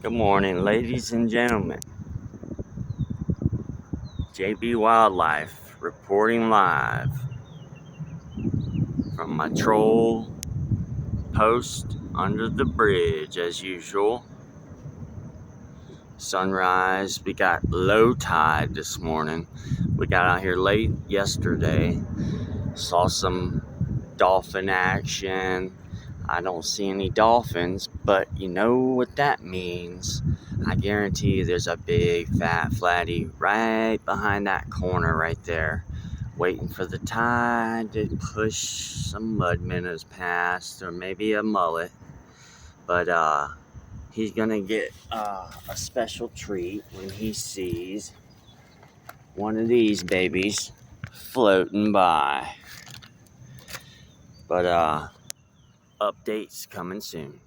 Good morning, ladies and gentlemen. JB Wildlife reporting live from my troll post under the bridge as usual. Sunrise. We got low tide this morning. We got out here late yesterday. Saw some dolphin action. I don't see any dolphins, but you know what that means. I guarantee you there's a big fat flatty right behind that corner right there, waiting for the tide to push some mud minnows past, or maybe a mullet. But he's gonna get a special treat when he sees one of these babies floating by. But updates coming soon.